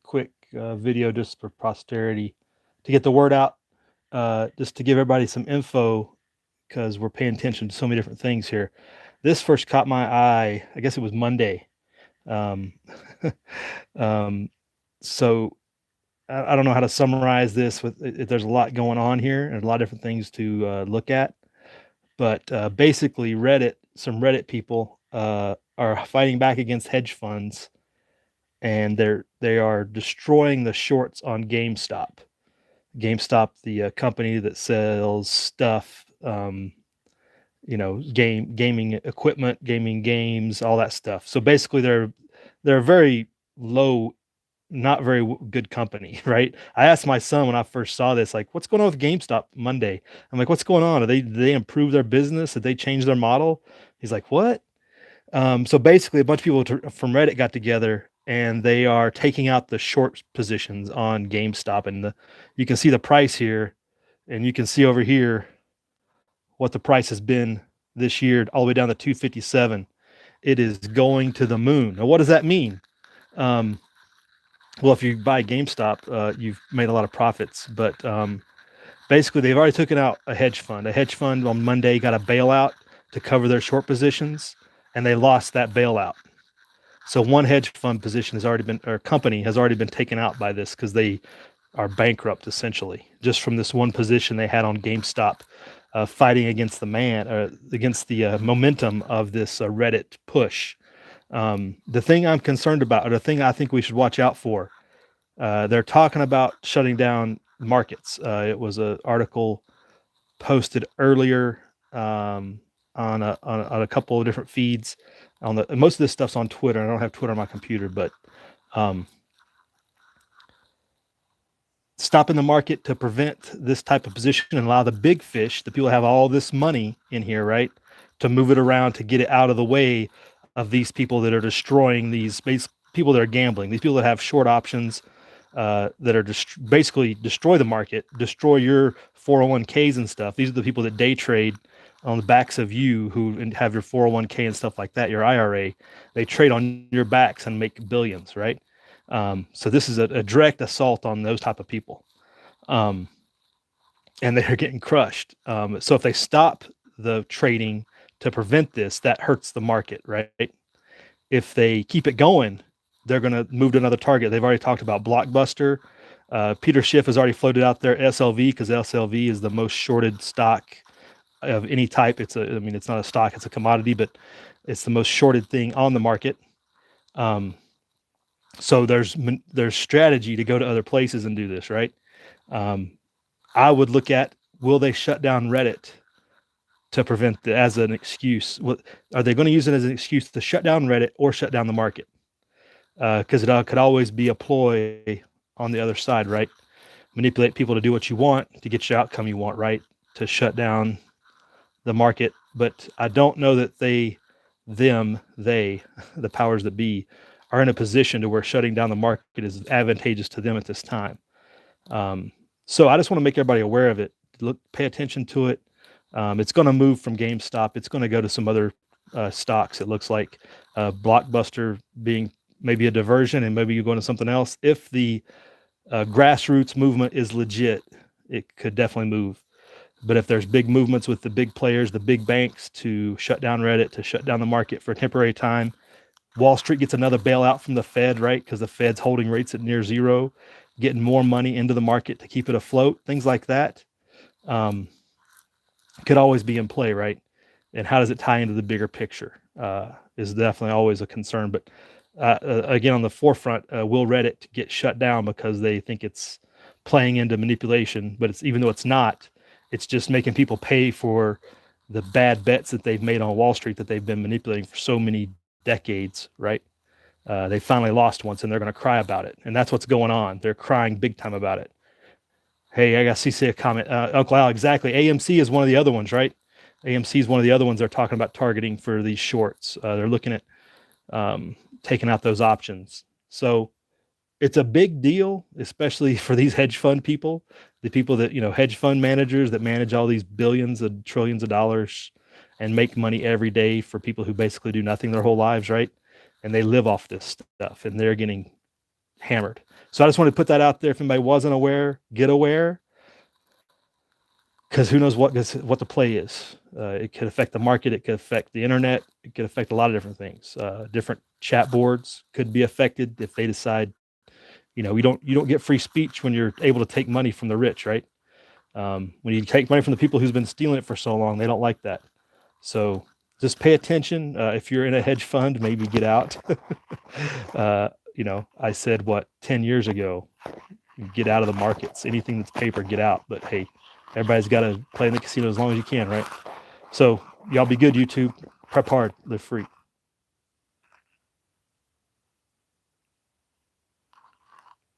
quick video just for posterity to get the word out, just to give everybody some info because we're paying attention to so many different things here. This first caught my eye, I guess it was Monday. Um, um, so I don't know how to summarize this. There's a lot going on here and a lot of different things to look at. But basically, some Reddit people are fighting back against hedge funds, and they are destroying the shorts on GameStop. GameStop, the company that sells stuff, gaming equipment, gaming games, all that stuff. So basically, they're a very low, not very good company, right? I asked my son when I first saw this, like, what's going on with GameStop Monday? I'm like, what's going on? Did they improve their business? Did they change their model? He's like, what? So basically, a bunch of people from Reddit got together and they are taking out the short positions on GameStop, and you can see the price here, and you can see over here what the price has been this year, all the way down to 257. It is going to the moon. Now, what does that mean? Um, well, if you buy GameStop, you've made a lot of profits, but basically, they've already taken out a hedge fund. A hedge fund on Monday got a bailout to cover their short positions, and they lost that bailout. So one hedge fund position has already been, or company has already been taken out by this because they are bankrupt essentially, just from this one position they had on GameStop, fighting against the momentum of this Reddit push. The thing I'm concerned about, or the thing I think we should watch out for, they're talking about shutting down markets. It was an article posted earlier, on a couple of different feeds. Most of this stuff's on Twitter. I don't have Twitter on my computer, but um, stopping the market to prevent this type of position and allow the big fish, the people that have all this money in here, right, to move it around to get it out of the way of these people that are destroying these people that are gambling, these people that have short options, that are basically destroy the market, destroy your 401ks and stuff. These are the people that day trade on the backs of you who have your 401k and stuff like that, your IRA. They trade on your backs and make billions, right? So this is a direct assault on those type of people. And they're getting crushed. So if they stop the trading to prevent this, that hurts the market, right? If they keep it going, they're going to move to another target. They've already talked about Blockbuster. Peter Schiff has already floated out there SLV, because SLV is the most shorted stock of any type. It's not a stock, it's a commodity, but it's the most shorted thing on the market. So there's strategy to go to other places and do this, right? I would look at, will they shut down Reddit to prevent as an excuse? Are they going to use it as an excuse to shut down Reddit or shut down the market? Because it could always be a ploy on the other side, right? Manipulate people to do what you want to get your outcome you want, right? To shut down the market. But I don't know that they, the powers that be, are in a position to where shutting down the market is advantageous to them at this time. So I just want to make everybody aware of it. Pay attention to it. It's going to move from GameStop. It's going to go to some other stocks. It looks like Blockbuster being maybe a diversion, and maybe you go into something else. If the grassroots movement is legit, it could definitely move. But if there's big movements with the big players, the big banks, to shut down Reddit, to shut down the market for a temporary time, Wall Street gets another bailout from the Fed, right? Because the Fed's holding rates at near zero, getting more money into the market to keep it afloat. Things like that could always be in play, right? And how does it tie into the bigger picture is definitely always a concern. But again, on the forefront, will Reddit get shut down because they think it's playing into manipulation? But it's, even though it's not, it's just making people pay for the bad bets that they've made on Wall Street that they've been manipulating for so many decades, right? They finally lost once, and they're going to cry about it. And that's what's going on. They're crying big time about it. Hey, I got CC a comment. Uncle Al, exactly. AMC is one of the other ones, right? AMC is one of the other ones they're talking about targeting for these shorts. They're looking at taking out those options. So it's a big deal, especially for these hedge fund people, the people that, hedge fund managers that manage all these billions and trillions of dollars and make money every day for people who basically do nothing their whole lives, right? And they live off this stuff, and they're getting hammered. So I just wanted to put that out there. If anybody wasn't aware, get aware, because who knows what the play is. It could affect the market. It could affect the internet. It could affect a lot of different things. Different chat boards could be affected if they decide, you don't get free speech when you're able to take money from the rich, right? When you take money from the people who's been stealing it for so long, they don't like that. So just pay attention. If you're in a hedge fund, maybe get out. I said 10 years ago, get out of the markets. Anything that's paper, get out. But hey, everybody's got to play in the casino as long as you can, right? So y'all be good, YouTube. Prep hard, live free.